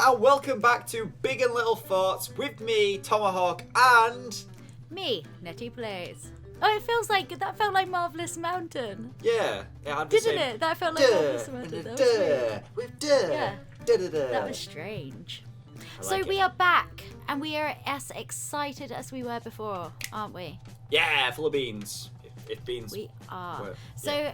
and welcome back to Big and Little Thoughts with me, Tomohawk, and... me, Netty Plays. Oh, it feels like, that felt like Marvelous Mountain. Yeah, it had the Didn't same... it? That felt like Marvelous Mountain. That was weird. With Yeah. Da-da-da. That was strange. I like We it. are back, and we are as excited as we were before, aren't we? Yeah, full of beans. If beans... We are. were- So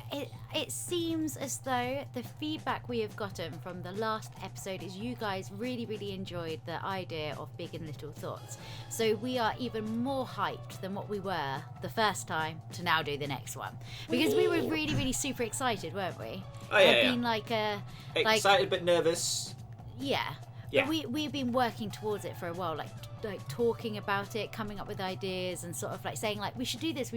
it seems as though the feedback we have gotten from the last episode is you guys really, really enjoyed the idea of Big and Little Thoughts. So we are even more hyped than what we were the first time to now do the next one. Because we were really, really super excited, weren't we? Oh, yeah, It had yeah. been like a... Excited but nervous. Yeah. Yeah. But we've been working towards it for a while, like talking about it, coming up with ideas, and sort of like saying like we should do this.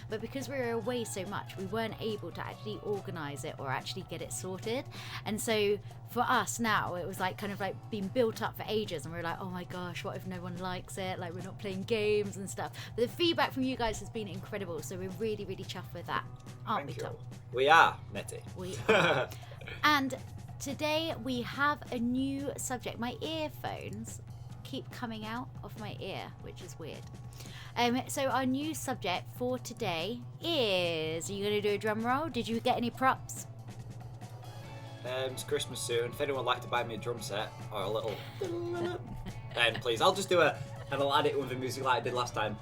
But because we were away so much, we weren't able to actually organise it or actually get it sorted. And so for us now, it was like kind of like being built up for ages, and we were like, oh my gosh, what if no one likes it? Like we're not playing games and stuff. But the feedback from you guys has been incredible, so we're really, really chuffed with that, aren't Thank we, you. Tom? We are, Netty. We are. And today we have a new subject. My earphones keep coming out of my ear, which is weird. So our new subject for today is... Are you going to do a drum roll? Did you get any props? It's Christmas soon. If anyone would like to buy me a drum set or a little... then please, I'll just do and I'll add it with the music like I did last time.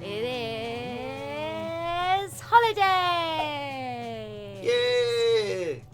It is holiday! Yay!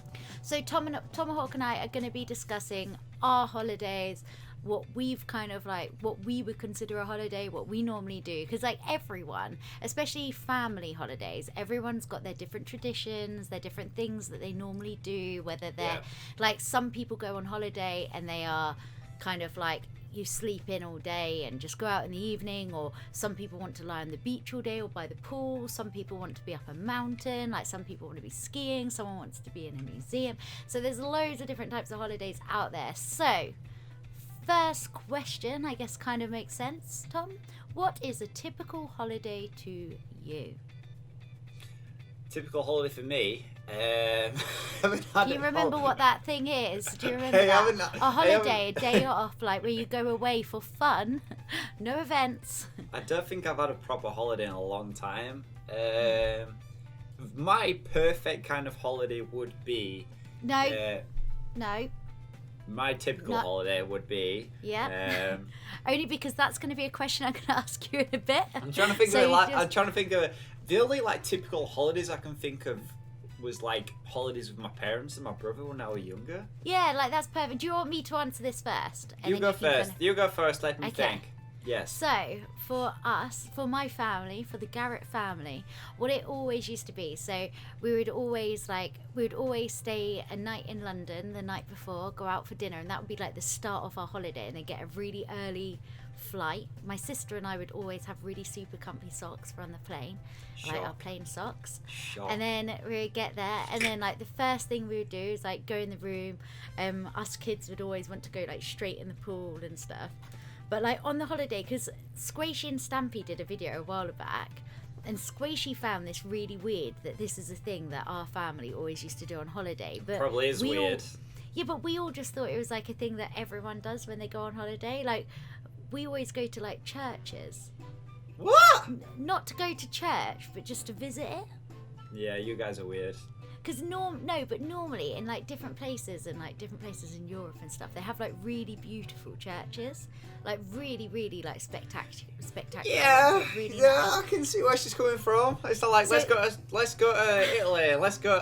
So Tomahawk and I are going to be discussing our holidays, what we've kind of like, what we would consider a holiday, what we normally do. Because like everyone, especially family holidays, everyone's got their different traditions, their different things that they normally do, whether they're like some people go on holiday and they are kind of like, you sleep in all day and just go out in the evening, or some people want to lie on the beach all day or by the pool, some people want to be up a mountain, like some people want to be skiing, someone wants to be in a museum. So there's loads of different types of holidays out there. So first question, I guess kind of makes sense, Tom. What is a typical holiday to you? Typical holiday for me. Do you remember what that thing is? Do you remember that? A holiday, a day off, like where you go away for fun, no events. I don't think I've had a proper holiday in a long time. My perfect kind of holiday would be... No. My typical holiday would be... Yeah. Only because that's going to be a question I'm going to ask you in a bit. I'm trying to think of the only like typical holidays I can think of was like holidays with my parents and my brother when I was younger. Yeah, like that's perfect. Do you want me to answer this first? You go first. You go first. Let me Okay. think. Yes. So, for us, for my family, for the Garrett family, what it always used to be, so we would always stay a night in London the night before, go out for dinner, and that would be like the start of our holiday, and then get a really early flight. My sister and I would always have really super comfy socks for on the plane, like our plane socks. Sure. And then we would get there, and then like the first thing we would do is like go in the room. Us kids would always want to go like straight in the pool and stuff. But like on the holiday, because Squishy and Stampy did a video a while back, and Squishy found this really weird, that this is a thing that our family always used to do on holiday. But Probably is weird. But we all just thought it was like a thing that everyone does when they go on holiday. Like we always go to like churches. What? Not to go to church, but just to visit it. Yeah, you guys are weird. Because normally in like different places and like different places in Europe and stuff, they have like really beautiful churches, like really, really like spectacular. Yeah, really yeah, nice. I can see where she's coming from. It's not like So- let's go to Italy. Let's go.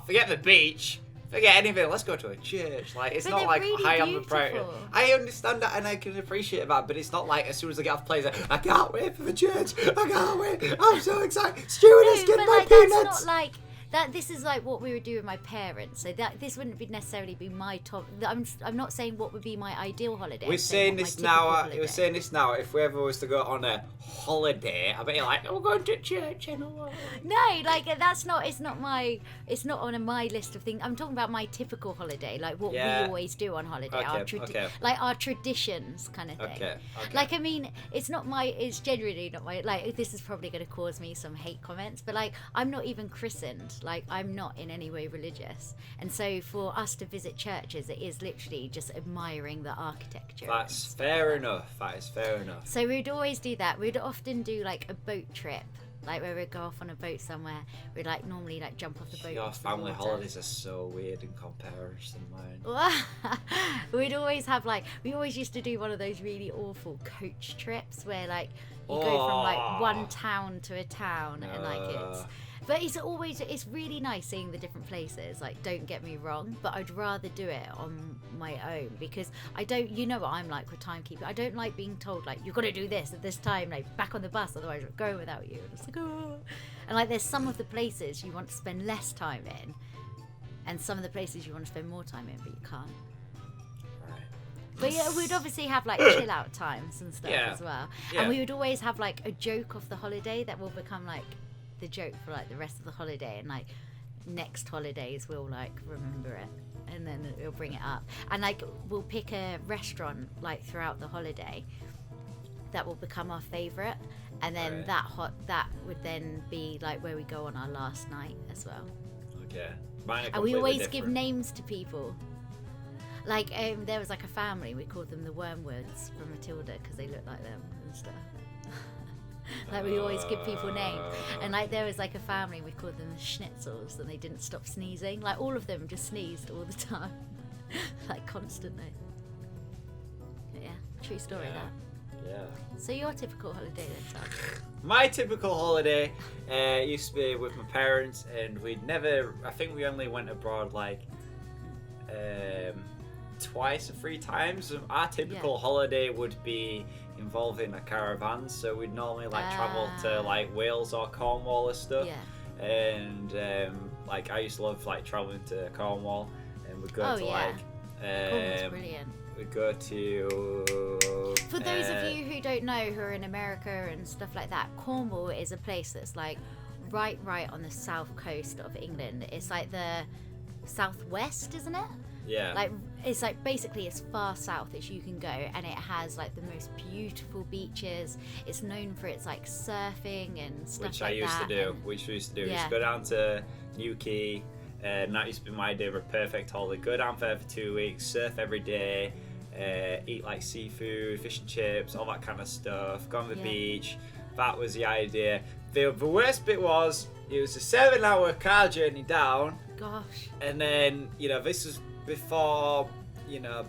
Forget the beach. Forget anything. Let's go to a church. Like it's But not they're like really high on the priority. beautiful. I understand that and I can appreciate that, but it's not like as soon as I get off the plane, it's like, I can't wait for the church. I can't wait. I'm so excited. Stewardess, get but my like peanuts. that's not like that. This is like what we would do with my parents. So that this wouldn't be necessarily be my top. I'm not saying what would be my ideal holiday. We're I'm saying what my this typical now. holiday. We're saying this now. If we ever was to go on a holiday, I bet you're like, we're going to church and all. No, like that's not. It's not my. It's not on my list of things. I'm talking about my typical holiday, like what we always do on holiday. Okay. Like our traditions, kind of thing. Okay. Like I mean, it's not my. It's genuinely not my. Like this is probably going to cause me some hate comments, but like I'm not even christened. Like, I'm not in any way religious. And so for us to visit churches, it is literally just admiring the architecture. That's fair enough. That is fair enough. So we'd always do that. We'd often do like a boat trip, like where we'd go off on a boat somewhere. We'd like normally like jump off the boat. Your into the family water. holidays are so weird in comparison to mine. We'd always have like, we always used to do one of those really awful coach trips where like you go from like one town to a town and like but it's really nice seeing the different places, like, don't get me wrong, but I'd rather do it on my own because I don't, you know what I'm like with timekeeping. I don't like being told like you've got to do this at this time, like back on the bus, otherwise we're going without you. And it's like, oh. And like there's some of the places you want to spend less time in and some of the places you want to spend more time in, but you can't. But yeah, we'd obviously have like chill out times and stuff as well. Yeah. And we would always have like a joke of the holiday that will become like the joke for like the rest of the holiday, and like next holidays we'll like remember it and then we'll bring it up. And like we'll pick a restaurant like throughout the holiday that will become our favourite, and then that would then be like where we go on our last night as well. Okay. Mine are and we always different. give names to people. Like, there was like a family, we called them the Wormwoods from Matilda because they look like them and stuff. Like, we always give people names. And like, there was like a family, we called them the Schnitzels, and they didn't stop sneezing. Like, all of them just sneezed all the time. Like, constantly. But yeah, true story that. Yeah. So your typical holiday then, Sam? My typical holiday used to be with my parents, and I think we only went abroad like twice or 3 times. Our typical holiday would be involving a caravan, so we'd normally like travel to like Wales or Cornwall or stuff. And like I used to love like traveling to Cornwall, and we'd go to like Cornwall's brilliant. We'd go to for those of you who don't know, who are in America and stuff like that, Cornwall is a place that's like right on the south coast of England. It's like the southwest, isn't it? Yeah. Like, it's like basically as far south as you can go, and it has like the most beautiful beaches. It's known for its like surfing and stuff which like I used that. to do. Which we used to do. We used to go down to Newquay, and that used to be my day of a perfect holiday. Go down there for 2 weeks, surf every day, eat like seafood, fish and chips, all that kind of stuff. Go on the beach. That was the idea. The worst bit was, it was a 7-hour car journey down. Gosh. And then, this was before,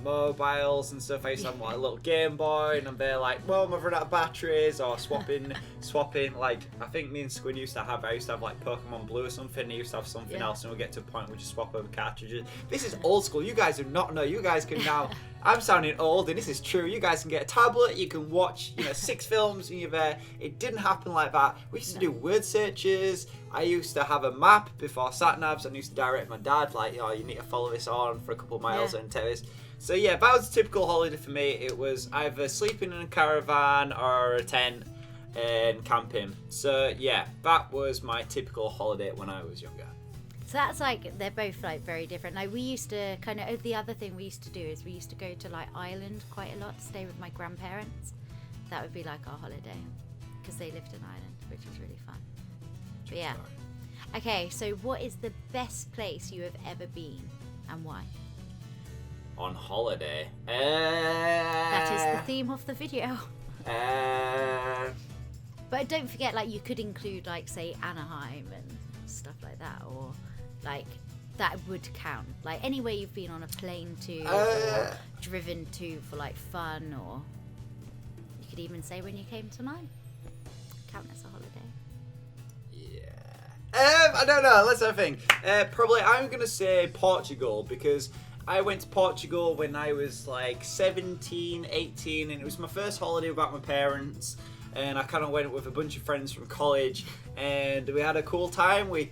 mobiles and stuff. I used to have like a little Game Boy, and I'm there like, well, I'm running out of batteries, or swapping. Like, I think me and Squid used to have like Pokemon Blue or something, and he used to have something else, and we'll get to a point where we just swap over cartridges. This is old school. You guys do not know. You guys can now, I'm sounding old, and this is true. You guys can get a tablet, you can watch, 6 films, and you're there. It didn't happen like that. We used to do word searches. I used to have a map before sat-navs, and I used to direct my dad, like, you need to follow this on for a couple of miles and terrace. So yeah, that was a typical holiday for me. It was either sleeping in a caravan or a tent and camping. So yeah, that was my typical holiday when I was younger. So that's like, they're both like very different. Like, we used to kind of, the other thing we used to do is we used to go to like Ireland quite a lot to stay with my grandparents. That would be like our holiday because they lived in Ireland, which was really fun. But yeah. Okay, so what is the best place you have ever been and why? On holiday? That is the theme of the video. But don't forget, like, you could include, like, say, Anaheim and stuff like that, or, like, that would count. Like, anywhere you've been on a plane to, or driven to for, like, fun, or you could even say when you came to mine. Count as a holiday. I don't know. Let's have a think. Probably I'm going to say Portugal, because I went to Portugal when I was like 17, 18, and it was my first holiday without my parents. And I kind of went with a bunch of friends from college, and we had a cool time. We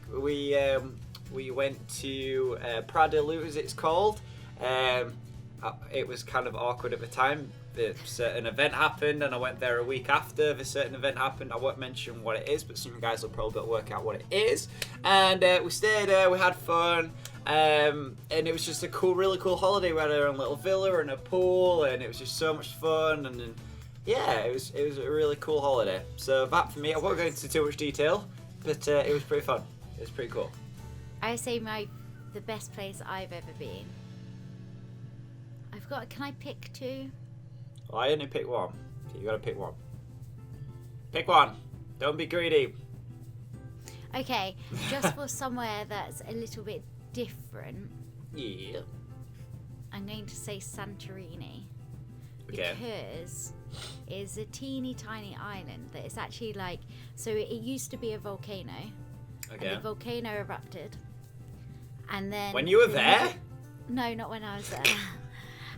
went to Praia, as it's called. It was kind of awkward at the time. A certain event happened, and I went there a week after the certain event happened. I won't mention what it is, but some guys will probably work out what it is. And we stayed there, we had fun, and it was just a really cool holiday. We had our own little villa and a pool, and it was just so much fun. And yeah, it was a really cool holiday. So that for me, I won't go into too much detail, but it was pretty fun. It was pretty cool. I say the best place I've ever been. Can I pick two? Well, I only pick one. You gotta pick one. Pick one. Don't be greedy. Okay, just for somewhere that's a little bit different. Yeah. I'm going to say Santorini. Okay. Because it's a teeny tiny island that is actually like, so it used to be a volcano. Okay. And the volcano erupted. And then... When you were there? No, not when I was there.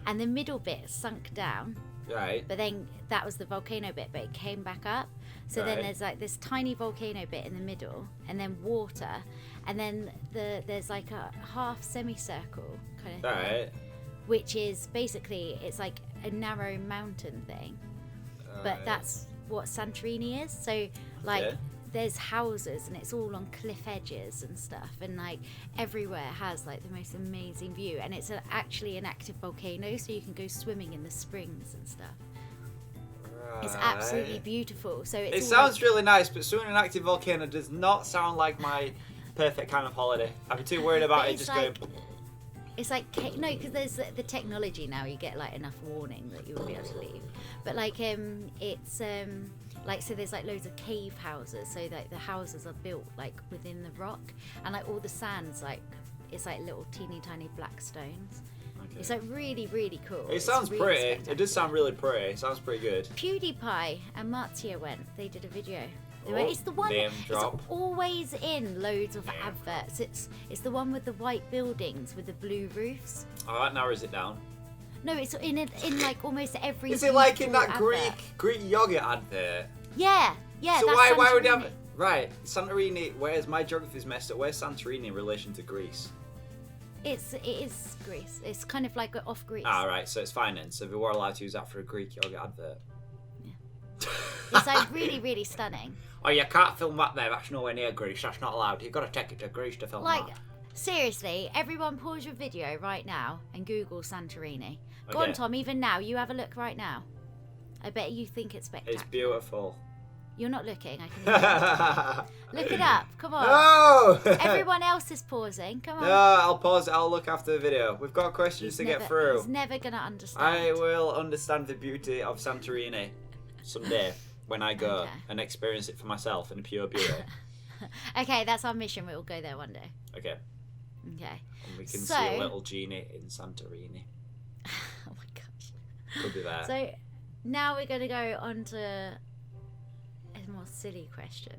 And the middle bit sunk down. Right. But then that was the volcano bit, but it came back up. So then there's like this tiny volcano bit in the middle, and then water, and then there's like a half semicircle kind of thing, Right. which is basically, it's like a narrow mountain thing. But that's what Santorini is. So like there's houses and it's all on cliff edges and stuff, and like everywhere has like the most amazing view, and it's actually an active volcano, so you can go swimming in the springs and stuff. It's absolutely beautiful. So it sounds really nice, but swimming in an active volcano does not sound like my perfect kind of holiday. I'd be too worried about it just going. It's like no, because there's the technology now. You get like enough warning that you will be able to leave. But like it's like, so there's like loads of cave houses. So like the houses are built like within the rock, and like all the sand's like, it's like little teeny tiny black stones. Okay. It's like really, really cool. It sounds really pretty. It does sound really pretty. It sounds pretty good. PewDiePie and Mattia went. They did a video. It's the one. Name drop. It's always in loads of adverts. It's the one with the white buildings with the blue roofs. Oh, that narrows it down. No, it's in like almost every. Is it like in that advert. Greek yogurt advert? Yeah. So that's why would you have it? Right, Santorini. Where's my geography's messed up? Where's Santorini in relation to Greece? It is Greece. It's kind of like off Greece. Ah, right. So it's fine then. So we were allowed to use that for a Greek yogurt advert. Yeah. It's like really, really stunning. Oh, you can't film that there. That's nowhere near Greece. That's not allowed. You've got to take it to Greece to film that. Seriously, everyone pause your video right now and Google Santorini. Go on, Tom, even now. You have a look right now. I bet you think it's spectacular. It's beautiful. You're not looking. I can look it up. Come on. No! Everyone else is pausing. Come on. No, I'll pause it. I'll look after the video. We've got questions to get through. He's never going to understand. I will understand the beauty of Santorini someday when I go and experience it for myself in pure beauty. Okay, that's our mission. We will go there one day. Okay. Okay. And we can see a little genie in Santorini. Oh my gosh. Could be there. So now we're going to go on to a more silly question.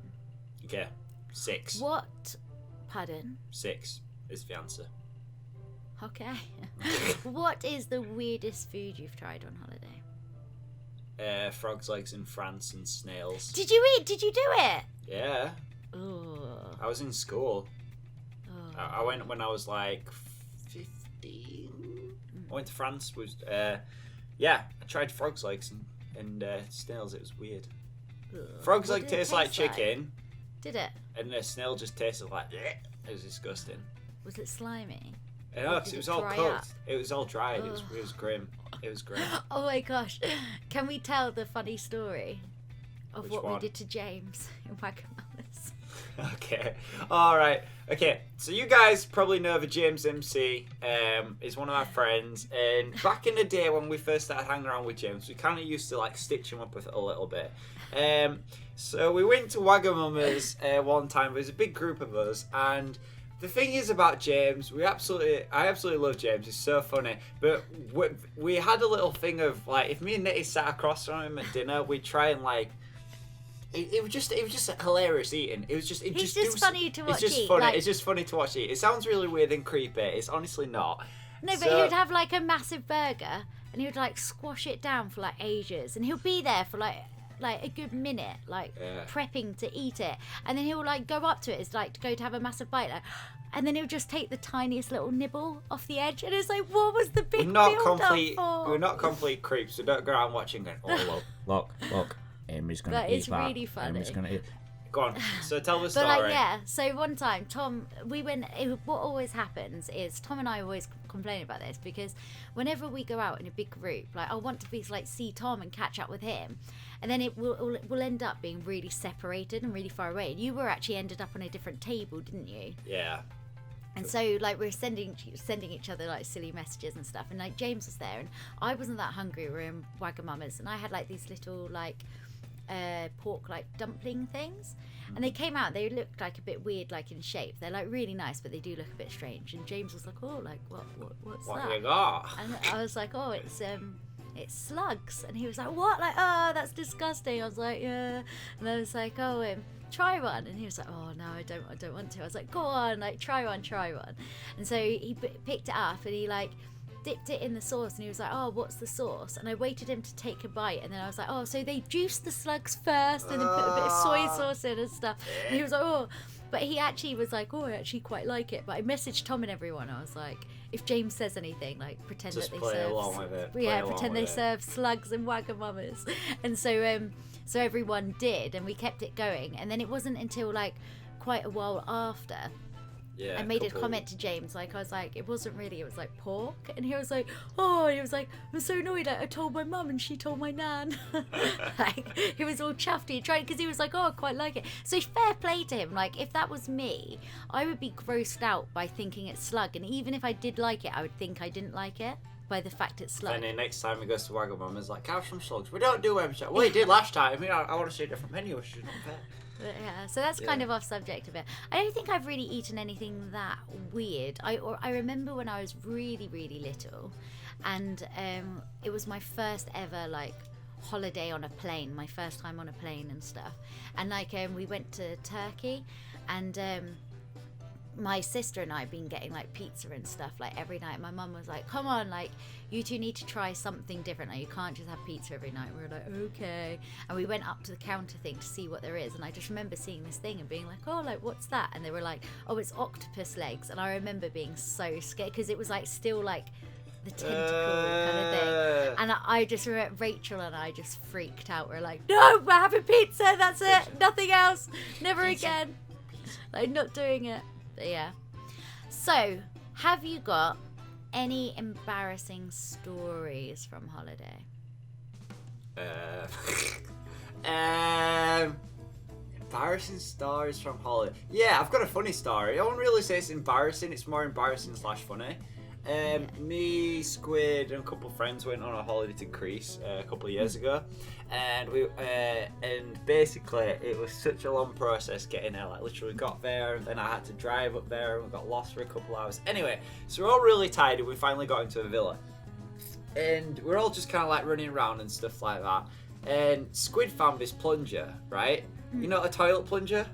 Okay. 6. What? Pardon? 6 is the answer. Okay. What is the weirdest food you've tried on holiday? Frog's legs in France and snails. Did you eat? Did you do it? Yeah. Oh. I was in school. Oh. I went when I was like 15. I went to France. I tried frog's legs and snails. It was weird. Ugh. Frog's leg tastes like chicken. Did it? And the snail just tasted like bleh. It was disgusting. Was it slimy? No, because it was all cooked. Up? It was all dried. It was grim. It was grim. Oh my gosh. Can we tell the funny story of Which what one? we did to James in Wagamama's? Okay. All right. Okay. So you guys probably know the James MC. Is one of my friends, and back in the day when we first started hanging around with James, we kind of used to like stitch him up with it a little bit. So we went to Wagamama's one time. There was a big group of us, and the thing is about James, I absolutely love James. He's so funny. But we had a little thing of like, if me and Netty sat across from him at dinner, we'd try and like. It was just hilarious eating. It was just. He's just funny to watch. It's just funny. It's just funny to watch eat. It sounds really weird and creepy. It's honestly not. No, but he would have like a massive burger, and he would like squash it down for like ages, and he'll be there for like a good minute, prepping to eat it, and then he'll like go up to it. It's like to go to have a massive bite, and then he'll just take the tiniest little nibble off the edge, and it's like, what was the big build up for? We're not complete creeps. So don't go around watching going, oh look. Amy's gonna eat it's really funny. Amy's gonna eat. Go on. So tell the story. But so one time, Tom, we went. What always happens is Tom and I always complain about this because whenever we go out in a big group, like I want to be like see Tom and catch up with him, and then it will end up being really separated and really far away. And you were actually ended up on a different table, didn't you? Yeah. And so, like, we're sending each other, like, silly messages and stuff. And, like, James was there, and I wasn't that hungry. We were in Wagamama's, and I had, like, these little, like, pork, like, dumpling things. And they came out, they looked, like, a bit weird, like, in shape. They're, like, really nice, but they do look a bit strange. And James was like, oh, like, what's that? What you got? And I was like, oh, it's slugs. And he was like, what? Like, oh, that's disgusting. I was like, yeah. And I was like, oh, try one. And he was like, oh no, I don't want to. I was like, go on, like, try one. And so he picked it up, and he, like, dipped it in the sauce, and he was like, oh, what's the sauce? And I waited him to take a bite, and then I was like, oh, so they juiced the slugs first and then put a bit of soy sauce in and stuff. And he was like, oh, but he actually was like, oh, I actually quite like it. But I messaged Tom and everyone. I was like, if James says anything, like, pretend just that they play serve, along with it. pretend they serve slugs and Wagamama's. And so everyone did, and we kept it going. And then it wasn't until, like, quite a while after, I made a comment to James, like, I was like, it wasn't really, it was like pork. And he was like, oh, and he was like, I'm so annoyed, like, I told my mum and she told my nan. Like, he was all chuffed, because he was like, oh, I quite like it. So fair play to him. Like, if that was me, I would be grossed out by thinking it's slug, and even if I did like it, I would think I didn't like it by the fact it's slug. And then next time he goes to Wagamama's, like, have some slugs. We don't do them. Well, he did last time. I mean, I want to see a different menu, which is not fair. But yeah, so that's kind of off subject a bit. I don't think I've really eaten anything that weird. I remember when I was really, really little, and it was my first ever, like, holiday on a plane, my first time on a plane and stuff. And, like, we went to Turkey, and my sister and I have been getting, like, pizza and stuff, like, every night. My mum was like, come on, like, you two need to try something different. Like, you can't just have pizza every night. We were like, okay. And we went up to the counter thing to see what there is. And I just remember seeing this thing and being like, oh, like, what's that? And they were like, oh, it's octopus legs. And I remember being so scared because it was, like, still, like, the tentacle kind of thing. And I just remember Rachel and I just freaked out. We're like, no, we're having pizza. That's it. Nothing else. Never again. Like, not doing it. But yeah. So, have you got any embarrassing stories from holiday? Embarrassing stories from holiday. Yeah, I've got a funny story. I won't really say it's embarrassing. It's more embarrassing / funny. Me, Squid, and a couple of friends went on a holiday to Greece a couple of years ago, and and basically it was such a long process getting there. Like, literally got there, and then I had to drive up there, and we got lost for a couple of hours. Anyway, so we're all really tired, and we finally got into a villa, and we're all just kind of like running around and stuff like that. And Squid found this plunger, right? You know, a toilet plunger.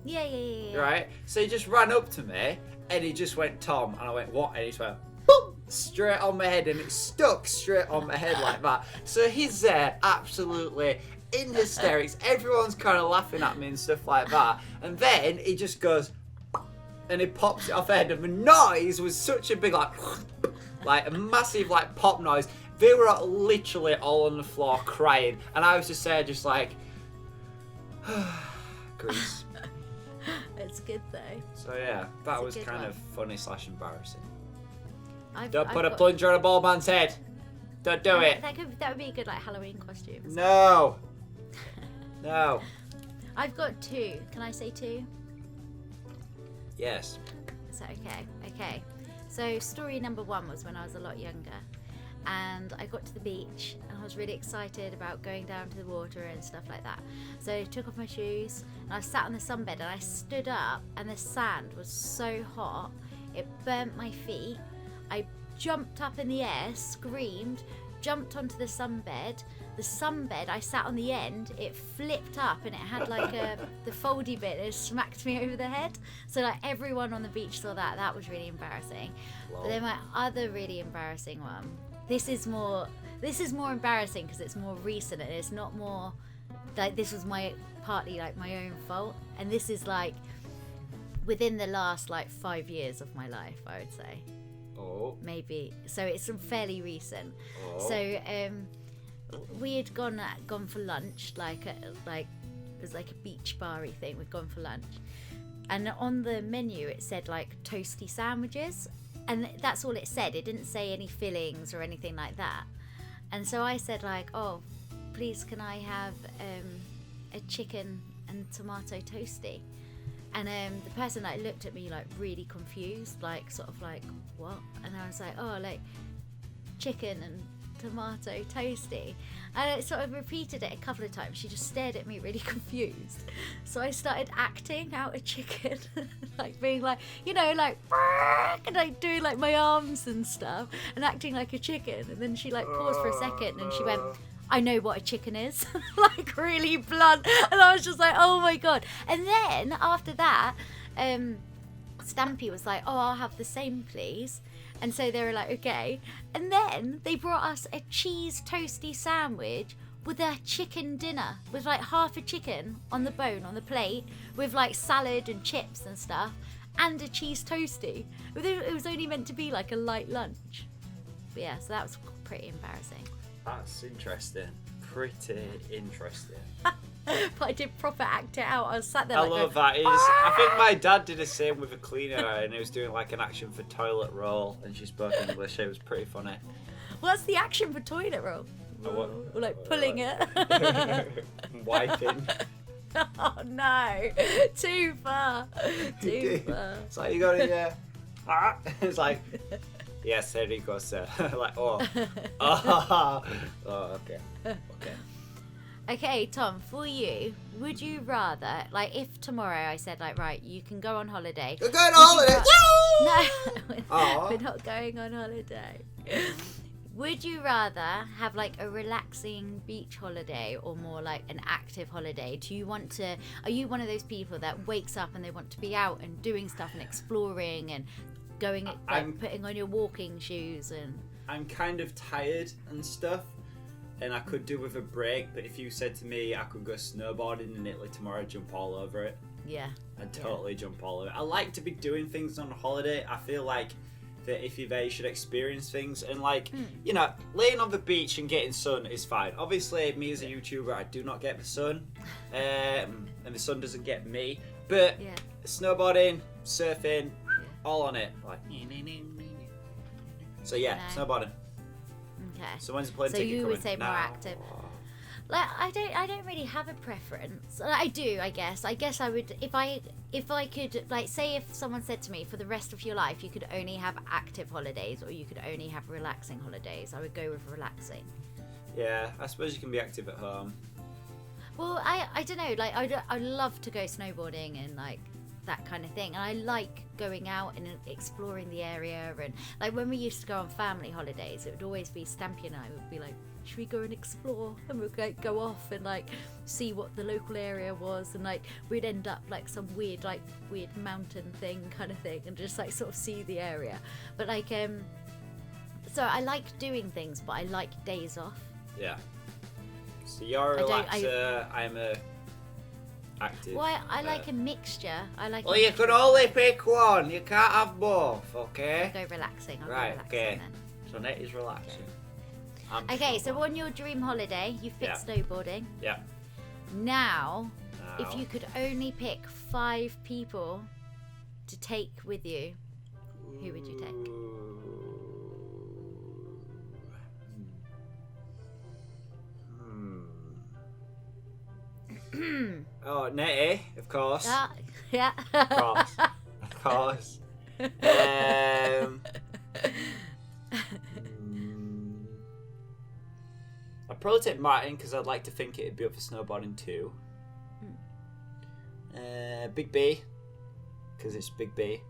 Yeah. Right. So he just ran up to me, and he just went, Tom, and I went, what? And he just went, boom, straight on my head, and it stuck straight on my head like that. So he's there, absolutely in hysterics. Everyone's kind of laughing at me and stuff like that. And then he just goes, and he pops it off head, and the noise was such a big, like a massive, like, pop noise. They were literally all on the floor crying, and I was just there, just like, Greece. It's good though. So yeah, that It's a was good kind one. of funny / embarrassing. I've Put a got- plunger on a bald man's head. Don't do it. That would be a good, like, Halloween costume. No. No. I've got 2. Can I say 2? Yes. So okay. So story number 1 was when I was a lot younger, and I got to the beach and I was really excited about going down to the water and stuff like that. So I took off my shoes and I sat on the sunbed, and I stood up, and the sand was so hot it burnt my feet. I jumped up in the air, screamed, jumped onto the sunbed. The sunbed, I sat on the end, it flipped up, and it had like the foldy bit, and it smacked me over the head. So, like, everyone on the beach saw that. That was really embarrassing. Lol. But then my other really embarrassing one, this is more embarrassing because it's more recent, and it's not more like, this was partly like my own fault, and this is like within the last, like, 5 years of my life, I would say. Oh. Maybe. So it's fairly recent. Oh. So we had gone for lunch, like it was like a beach bar-y thing. We'd gone for lunch, and on the menu it said, like, toasty sandwiches, and that's all it said. It didn't say any fillings or anything like that. And so I said, like, oh, please, can I have a chicken and tomato toasty? And the person like looked at me like really confused, like sort of like, what? And I was like, oh, like chicken and tomato toasty. And I sort of repeated it a couple of times. She just stared at me really confused. So I started acting out a chicken, like being like, you know, like, and like doing like my arms and stuff and acting like a chicken. And then she like paused for a second and she went, I know what a chicken is. Like really blunt. And I was just like, oh my God. And then after that, Stampy was like, oh, I'll have the same please. And so they were like, okay. And then they brought us a cheese toasty sandwich with a chicken dinner, with like half a chicken on the bone on the plate, with like salad and chips and stuff, and a cheese toasty. It was only meant to be like a light lunch. But yeah, so that was pretty embarrassing. That's interesting. Pretty interesting. But I did proper act it out. I was sat there I like love going, that. I think my dad did the same with a cleaner and he was doing like an action for toilet roll and she spoke English. It was pretty funny. What's the action for toilet roll? Or like pulling it. Wiping. Oh no. Too far. Too far. It's like you got it, yeah. It's like, yes, there you go, sir. Like, oh, okay. Okay, Tom, for you, would you rather, like, if tomorrow I said, like, right, you can go on holiday. We're going on holiday! No, we're not going on holiday. Would you rather have, like, a relaxing beach holiday or more, like, an active holiday? Are you one of those people that wakes up and they want to be out and doing stuff and exploring and going, like, putting on your walking shoes and... I'm kind of tired and stuff. And I could do with a break, but if you said to me I could go snowboarding in Italy tomorrow, I'd jump all over it. Yeah. I'd totally jump all over it. I like to be doing things on a holiday. I feel like that if you're there, you should experience things. And like, you know, laying on the beach and getting sun is fine. Obviously, me as a YouTuber, I do not get the sun. And the sun doesn't get me. But snowboarding, surfing, all on it. Like, so yeah, snowboarding. Okay. So when's the plane so ticket you coming? would say more active. Like I don't really have a preference. I do, I guess. I guess I would if I could, like, say if someone said to me for the rest of your life you could only have active holidays or you could only have relaxing holidays, I would go with relaxing. Yeah, I suppose you can be active at home. Well, I don't know. Like I love to go snowboarding and like that kind of thing, and I like going out and exploring the area. And like when we used to go on family holidays, it would always be Stampy and I would be like, should we go and explore? And we'd like go off and like see what the local area was, and like we'd end up like some weird mountain thing kind of thing, and just like sort of see the area. But like so I like doing things, but I like days off. Yeah. So you're a relaxer, I'm a active. Well, I like a mixture. Well, you can only pick one. You can't have both, okay? I'll go relaxing. Okay. Then. So Netty's relaxing. Okay, so on your dream holiday, you've picked snowboarding. Yeah. Now, if you could only pick 5 people to take with you, who would you take? Oh, Netty, of course. Yeah. Of course. I'd probably take Martin because I'd like to think it'd be up for snowboarding too. Big B because it's Big B.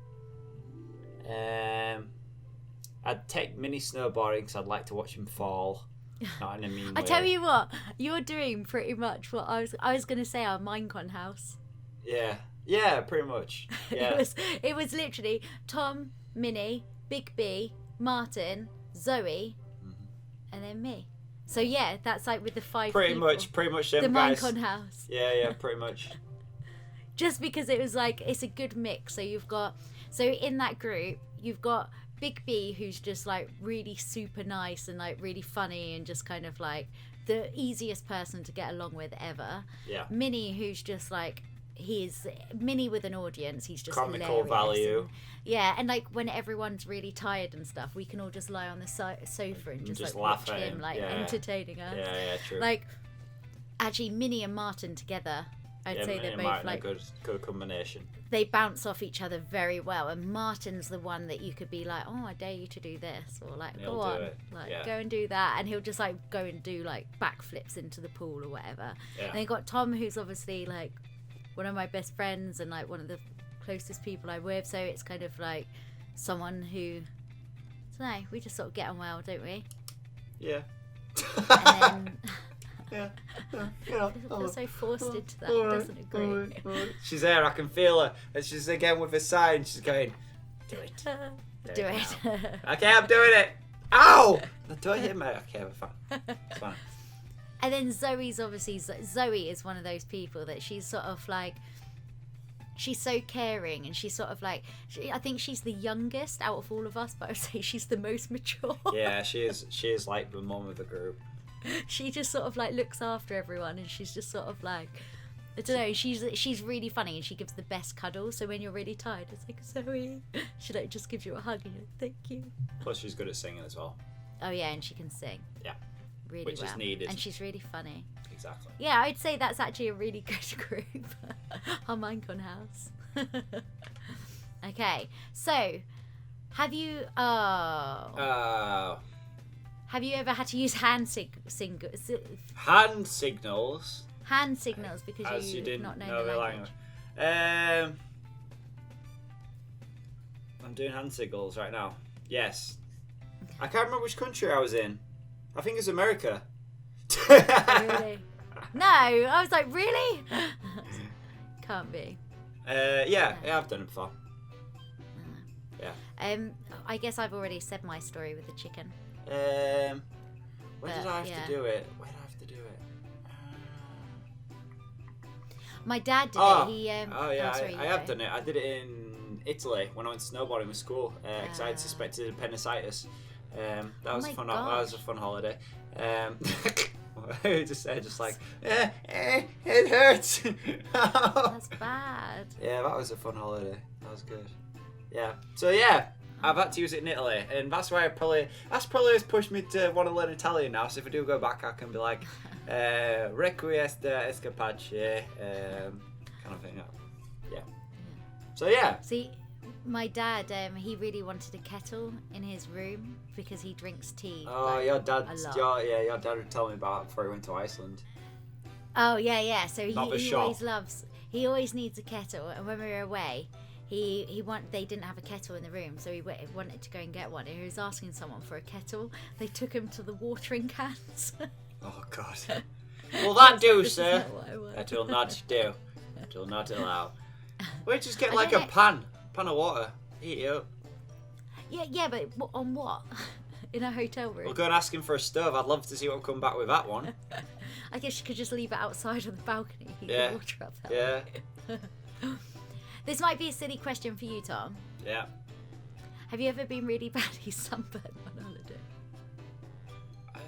I'd take Mini snowboarding because I'd like to watch him fall. Not in a mean way. I tell you what, you're doing pretty much what I was going to say, our Minecon house. Yeah, pretty much. Yeah. it was literally Tom, Minnie, Big B, Martin, Zoe, and then me. So yeah, that's like with the 5 pretty people. Pretty much them the guys. Minecon house. Yeah, pretty much. Just because it was like, it's a good mix. So in that group, you've got Big B, who's just like really super nice and like really funny and just kind of like the easiest person to get along with ever. Yeah. Minnie, who's just like, he's Minnie with an audience. He's just comical hilarious. value. And like when everyone's really tired and stuff, we can all just lie on the sofa and just like laugh watch at him like entertaining us. Yeah, true. Like actually, Minnie and Martin together I'd say they're both like good combination. They bounce off each other very well, and Martin's the one that you could be like, oh, I dare you to do this, or like, go on, like go and do that, and he'll just like go and do like backflips into the pool or whatever. And you got Tom, who's obviously like one of my best friends and like one of the closest people I'm with, so it's kind of like someone who, I don't know, we just sort of get on well, don't we? Yeah. And then yeah. it feels so forced into that, doesn't it? Great. She's there, I can feel her. And she's again with a sign, she's going, do it. Do it. Okay, I'm doing it. Ow! Don't hit me. Okay, we're fine. It's fine. And then Zoe's obviously, Zoe is one of those people that she's sort of like, she's so caring, and she's sort of like, I think she's the youngest out of all of us, but I would say she's the most mature. Yeah, she is like the mum of the group. She just sort of like looks after everyone, and she's just sort of like, I don't know, she's really funny, and she gives the best cuddles. So when you're really tired, it's like, Zoe, she like just gives you a hug and you're like, thank you. Plus she's good at singing as well. Oh yeah, and she can sing. Yeah. Really Which well. is needed. And she's really funny. Exactly. Yeah, I'd say that's actually a really good group. Our Minecon house. Okay, so have you have you ever had to use hand signals? Hand signals because as you didn't not know know the the language. I'm doing hand signals right now. Yes. I can't remember which country I was in. I think it's America. Really? No, I was like, really? Can't be. Yeah, I've done it before. Yeah. I guess I've already said my story with the chicken. Where did I have to do it? Where did I have to do it? My dad did it. He, I have done it. I did it in Italy when I went snowboarding with school because I had suspected appendicitis. That was fun. That was a fun holiday. just like, it hurts. That's bad. Yeah, that was a fun holiday. That was good. Yeah. So yeah, I've had to use it in Italy, and that's why that's probably has pushed me to want to learn Italian now. So if I do go back, I can be like, requiesta escapace, kind of thing. Yeah. So yeah. See, my dad, he really wanted a kettle in his room because he drinks tea. Oh, like, your dad would tell me about it before he went to Iceland. Oh yeah. So he always needs a kettle, and when we were away, they didn't have a kettle in the room, so he wanted to go and get one. And he was asking someone for a kettle. They took him to the watering cans. Oh God. Will that do, sir? That will not do. That will not allow. We'll just get like a pan of water. Heat it up. Yeah, but on what? In a hotel room? We'll go and ask him for a stove. I'd love to see what will come back with that one. I guess you could just leave it outside on the balcony. Heat the water up that way. This might be a silly question for you, Tom. Yeah. Have you ever been really badly sunburned on holiday? I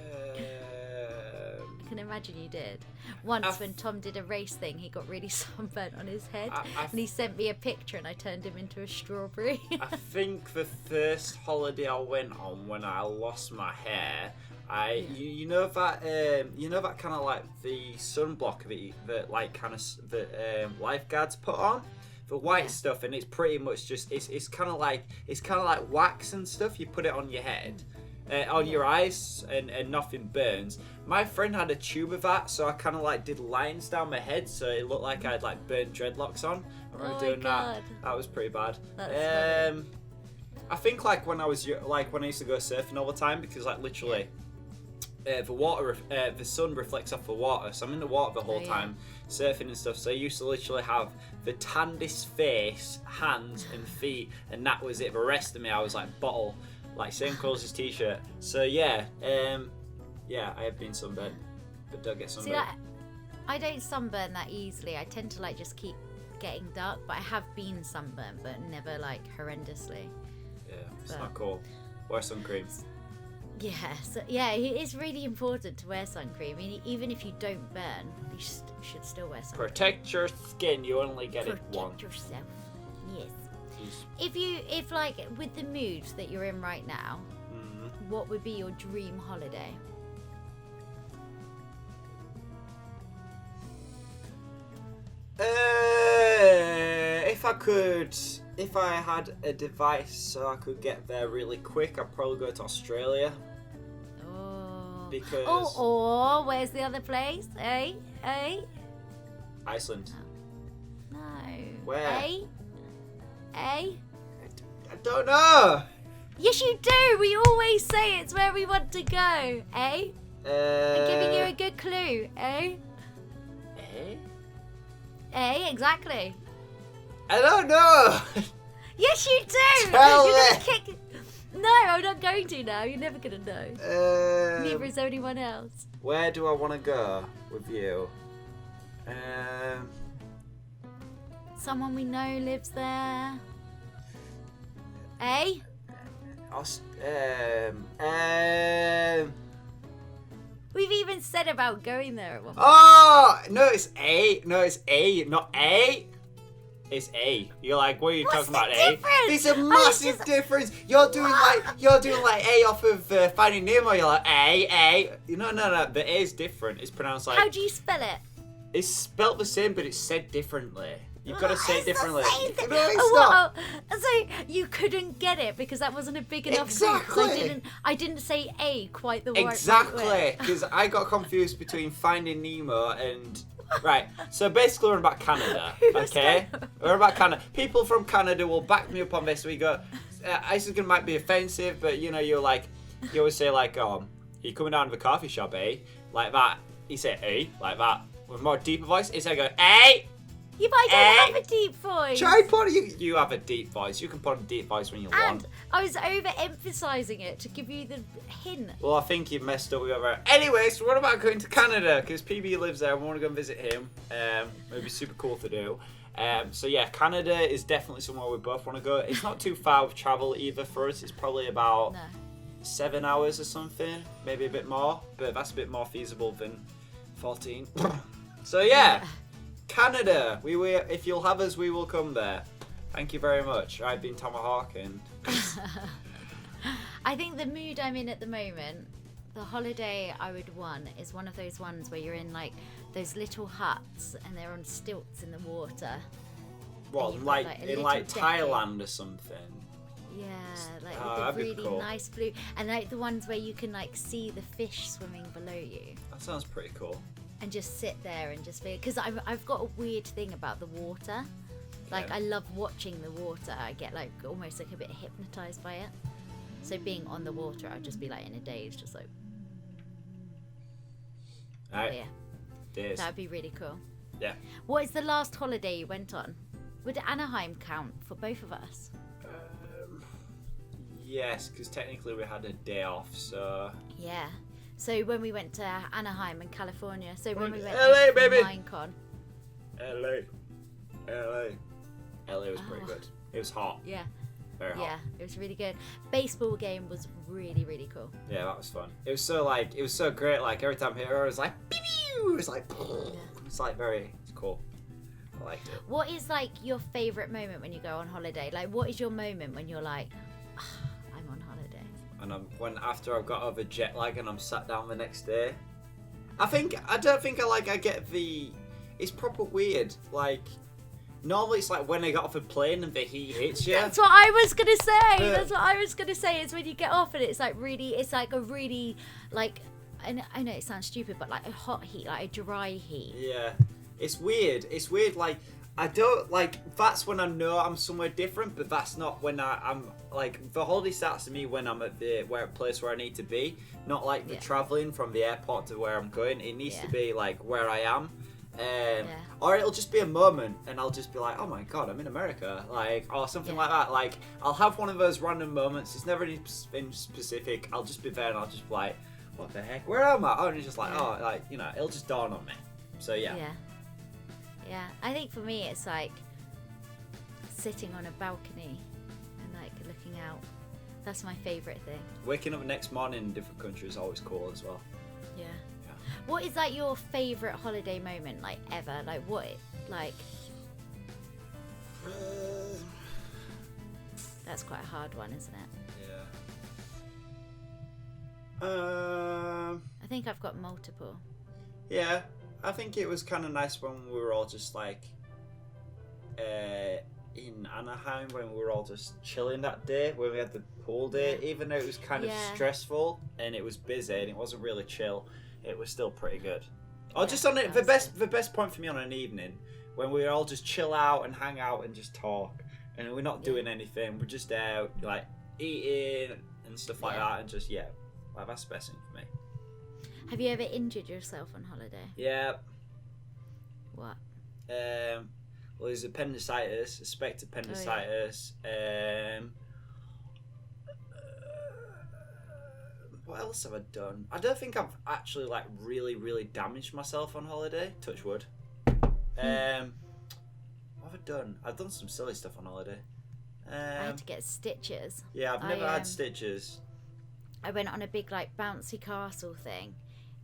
can imagine you did. Once when Tom did a race thing, he got really sunburnt on his head, and he sent me a picture, and I turned him into a strawberry. I think the first holiday I went on when I lost my hair, you know that kind of like the sunblock that like kind of the lifeguards put on. The white stuff, and it's pretty much just it's kind of like wax and stuff. You put it on your head, on your eyes, and nothing burns. My friend had a tube of that, so I kind of like did lines down my head, so it looked like I had like burnt dreadlocks on. I remember doing that. That was pretty bad. That's I think like when I used to go surfing all the time, because like literally. The sun reflects off the water, so I'm in the water the whole time, surfing and stuff. So I used to literally have the tannedest face, hands, and feet, and that was it. The rest of me, I was like bottle, like same colours as t-shirt. So I have been sunburned, but don't get sunburned. See, I don't sunburn that easily. I tend to like just keep getting dark, but I have been sunburned, but never like horrendously. Yeah, it's not cool. Wear sun cream. Yeah, it is really important to wear sun cream. I mean, even if you don't burn, you should still wear sun cream. Protect your skin. You only get it once. Protect yourself. Yes. If like with the mood that you're in right now, what would be your dream holiday? if I had a device so I could get there really quick, I'd probably go to Australia. Oh. Because... or where's the other place? Iceland. No. Where? I don't know. Yes, you do. We always say it's where we want to go. I'm giving you a good clue. Exactly. I don't know. Yes, you do. Tell You're gonna me. kick... No, I'm not going to now. You're never gonna know. Neither is anyone else. Where do I want to go with you? Someone we know lives there. We've even said about going there at one point. Oh no, it's A. No, it's A, not A. It's A. You're like, what are you What's talking about? the A. difference? There's a I was massive just- difference. You're doing like A off of Finding Nemo. You're like A. No. The A is different. It's pronounced like. How do you spell it? It's spelt the same, but it's said differently. You've got to say it It's the differently. same thing. No, it's Oh, not. so you couldn't get it because that wasn't a big enough clue, 'cause Exactly. I didn't say A quite the right way. Exactly, because I got confused between Finding Nemo and... Right, so basically we're about Canada, okay? We're about Canada. People from Canada will back me up on this. We go, this is might be offensive, but you know, you always say like, you coming down to the coffee shop, eh? Like that. You say, eh? Like that. With more deeper voice, it's like, eh? Yeah, but I don't have a deep voice. Try put you have a deep voice. You can put a deep voice when you And want. I was over-emphasising it to give you the hint. Well, I think you've messed up with your... Anyway, so what about going to Canada? Because PB lives there. We want to go and visit him. It'd be super cool to do. So yeah, Canada is definitely somewhere we both want to go. It's not too far of travel either for us. It's probably about 7 hours or something. Maybe a bit more. But that's a bit more feasible than 14. So yeah. Canada, if you'll have us, we will come there. Thank you very much. I've been Tomohawk, and I think the mood I'm in at the moment, the holiday I would want is one of those ones where you're in like those little huts and they're on stilts in the water. well, you've got, like like, a in little like decking. Thailand or something. Yeah, like Oh, with that'd the be really cool. nice blue, and like the ones where you can like see the fish swimming below you. That sounds pretty cool. And just sit there and just feel, because I've got a weird thing about the water. Like Yeah. I love watching the water. I get like almost like a bit hypnotized by it. So being on the water, I'd just be like in a daze, just like. Alright. Yeah, Days. that'd be really cool. Yeah. What is the last holiday you went on? Would Anaheim count for both of us? Yes, because technically we had a day off, so. Yeah. So when we went to Anaheim in California, so when we went LA, to baby. Minecon. LA was pretty good. It was hot. Yeah. Very hot. Yeah, it was really good. Baseball game was really, really cool. Yeah, that was fun. It was so great. Like every time here, I was like, pew pew. It's like, it's cool. I liked it. What is like your favorite moment when you go on holiday? Like, what is your moment when you're like, "Ah, I'm on holiday? And after I've got over jet lag and I'm sat down the next day, I don't think I get the. It's proper weird. Like normally it's like when I get off a plane and the heat hits you. That's what I was gonna say. That's what I was gonna say. Is when you get off and it's like a really like. I know it sounds stupid, but like a hot heat, like a dry heat. Yeah, it's weird. It's weird. Like I don't like. That's when I know I'm somewhere different, but that's not when I'm like the holiday starts to me when I'm at the place where I need to be. Not like the traveling from the airport to where I'm going. It needs to be like where I am. Or it'll just be a moment and I'll just be like, oh my god, I'm in America, like, or something like that. Like I'll have one of those random moments. It's never anything specific. I'll just be there and I'll just be like, what the heck, where am I? Oh, and it's just like, oh, like, you know, it'll just dawn on me. So yeah. I think for me it's like sitting on a balcony and like looking out. That's my favorite thing. Waking up the next morning in a different country is always cool as well. Yeah. What is like your favorite holiday moment, like ever? Like what? Like that's quite a hard one, isn't it? Yeah. I think I've got multiple. Yeah, I think it was kind of nice when we were all just like in Anaheim when we were all just chilling that day, when we had the pool day, even though it was kind of stressful and it was busy and it wasn't really chill, it was still pretty good. Or just on it, the best point for me on an evening when we all just chill out and hang out and just talk, and we're not doing anything, we're just out like eating and stuff like that, and just like, that's the best thing for me. Have you ever injured yourself on holiday? Yeah. What? Well, there's appendicitis, suspected appendicitis. What else have I done? I don't think I've actually like really damaged myself on holiday. Touch wood. What have I done? I've done some silly stuff on holiday. I had to get stitches. Yeah, I've never had stitches. I went on a big like bouncy castle thing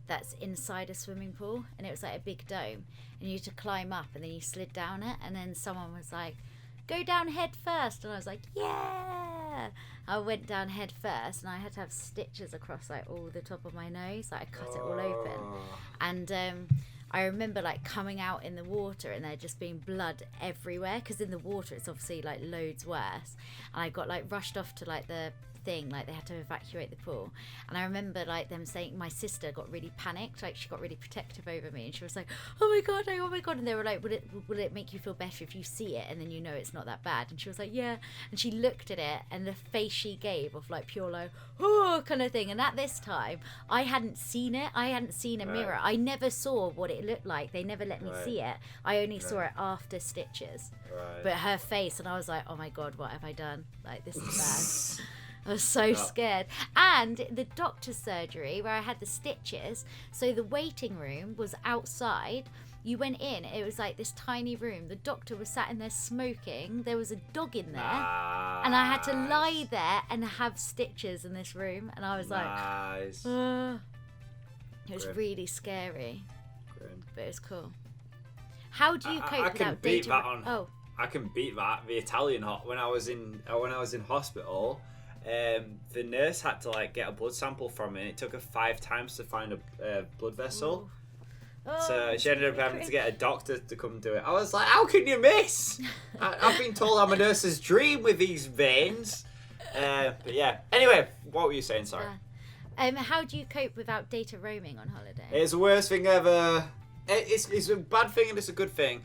that's inside a swimming pool, and it was like a big dome, and you had to climb up and then you slid down it, and then someone was like, go down head first, and I was like, yeah. I went down head first, and I had to have stitches across like all the top of my nose, like I cut it all open, and I remember like coming out in the water and there just being blood everywhere, because in the water it's obviously like loads worse, and I got like rushed off to like the thing, like they had to evacuate the pool, and I remember like them saying, my sister got really panicked, like she got really protective over me, and she was like, oh my god, and they were like, will it make you feel better if you see it and then you know it's not that bad? And she was like, yeah, and she looked at it, and the face she gave of like pure like, oh, kind of thing. And at this time I hadn't seen it, I hadn't seen a mirror, I never saw what it looked like, they never let me see it, I only saw it after stitches, but her face, and I was like, oh my god, what have I done, like this is bad. I was so scared. And the doctor's surgery where I had the stitches, so the waiting room was outside. You went in, it was like this tiny room. The doctor was sat in there smoking. There was a dog in there. And I had to lie there and have stitches in this room. And I was like, it was really scary. Grim. But it was cool. How do you cope I can without beat data? that on. I can beat that. The Italian hot when I was in hospital. The nurse had to like get a blood sample from me, and it took her 5 times to find a blood vessel. So she ended up having to get a doctor to come do it. I was like, how can you miss? I've been told I'm a nurse's dream with these veins. But yeah. Anyway, what were you saying? Sorry. How do you cope without data roaming on holiday? It's the worst thing ever. It's a bad thing and it's a good thing.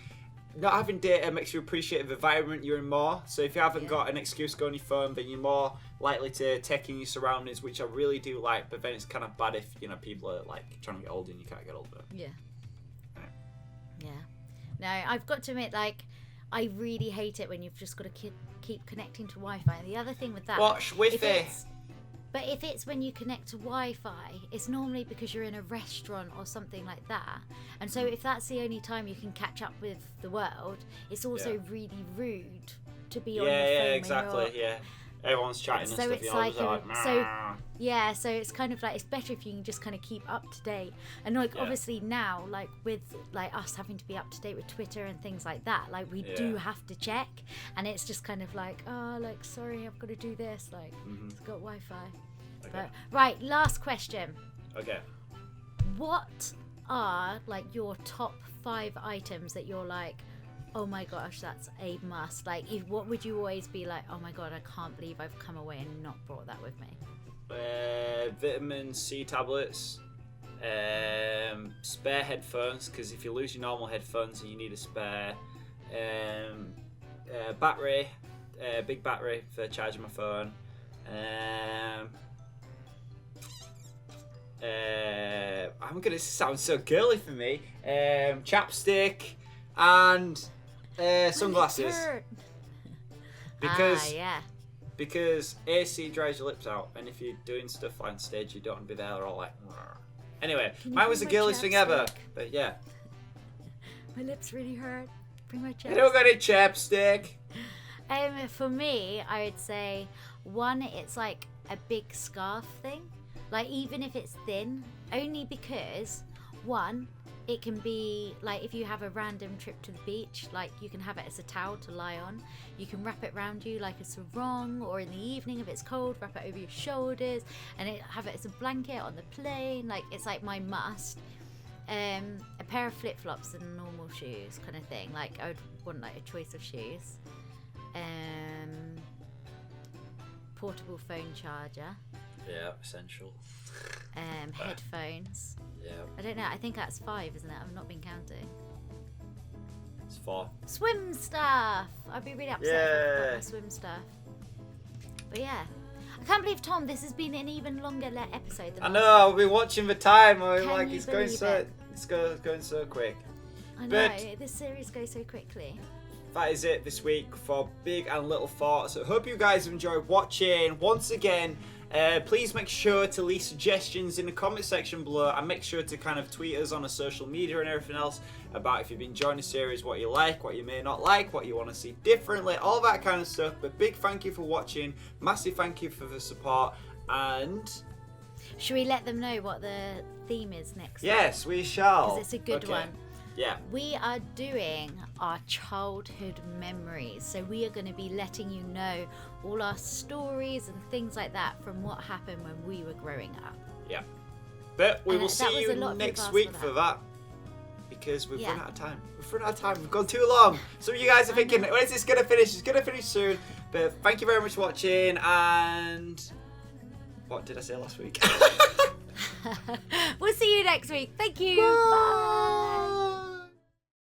Not having data makes you appreciate the environment you're in more. So if you haven't got an excuse to go on your phone, then you're more likely to take in your surroundings, which I really do like. But then it's kind of bad if people are like trying to get older and you can't get older. Yeah. No, I've got to admit, like, I really hate it when you've just got to keep connecting to Wi-Fi. And the other thing with that, watch Wi-Fi. But if it's when you connect to Wi-Fi, it's normally because you're in a restaurant or something like that. And so if that's the only time you can catch up with the world, it's also really rude to be on your phone. Yeah, exactly. Yeah, everyone's chatting and stuff. It's like so it's kind of like, it's better if you can just kind of keep up to date. And like obviously now, like with like us having to be up to date with Twitter and things like that, like we do have to check, and it's just kind of like, oh, like sorry, I've got to do this, like it's got Wi-Fi. Okay. But right, last question. Okay. What are like your top 5 items that you're like, oh my gosh, that's a must? Like, what would you always be like, oh my god, I can't believe I've come away and not brought that with me? Vitamin C tablets, spare headphones, because if you lose your normal headphones and you need a spare, battery, big battery for charging my phone, I'm gonna sound so girly for me, chapstick and sunglasses, because AC dries your lips out, and if you're doing stuff on stage, you don't want to be there all like. Anyway, mine was the girliest thing ever, but yeah. My lips really hurt. Bring my chapstick. I don't got a chapstick. For me, I would say one, it's like a big scarf thing, like even if it's thin, only because one, it can be like if you have a random trip to the beach, like you can have it as a towel to lie on. You can wrap it around you like a sarong, or in the evening if it's cold, wrap it over your shoulders, and have it as a blanket on the plane. Like it's like my must. A pair of flip-flops and normal shoes kind of thing. Like I would want like a choice of shoes. portable phone charger, Yeah, essential. headphones. Yeah, I don't know. I think that's 5, isn't it? I've not been counting. it's 4. Swim stuff. I'd be really upset if I forgot my swim stuff. But yeah, I can't believe, Tom, this has been an even longer episode than I know. I've been watching the time. I'm Can like, you it's going believe so, it? it's going so quick. I know. But- This series goes so quickly. That is it this week for Big and Little Thoughts. I hope you guys have enjoyed watching. Once again, please make sure to leave suggestions in the comment section below, and make sure to kind of tweet us on our social media and everything else about if you've been enjoying the series, what you like, what you may not like, what you want to see differently, all that kind of stuff. But big thank you for watching, massive thank you for the support, and Should we let them know what the theme is next? yes, we shall. Because it's a good one. Yeah. We are doing our childhood memories. So we are going to be letting you know all our stories and things like that from what happened when we were growing up. Yeah. But we will that see was a you lot of next people week asked for for that. Because we've Yeah. run out of time. We've gone too long. Some of you guys are thinking, when is this going to finish? It's going to finish soon. But thank you very much for watching. And what did I say last week? We'll see you next week. Thank you. Bye. Bye.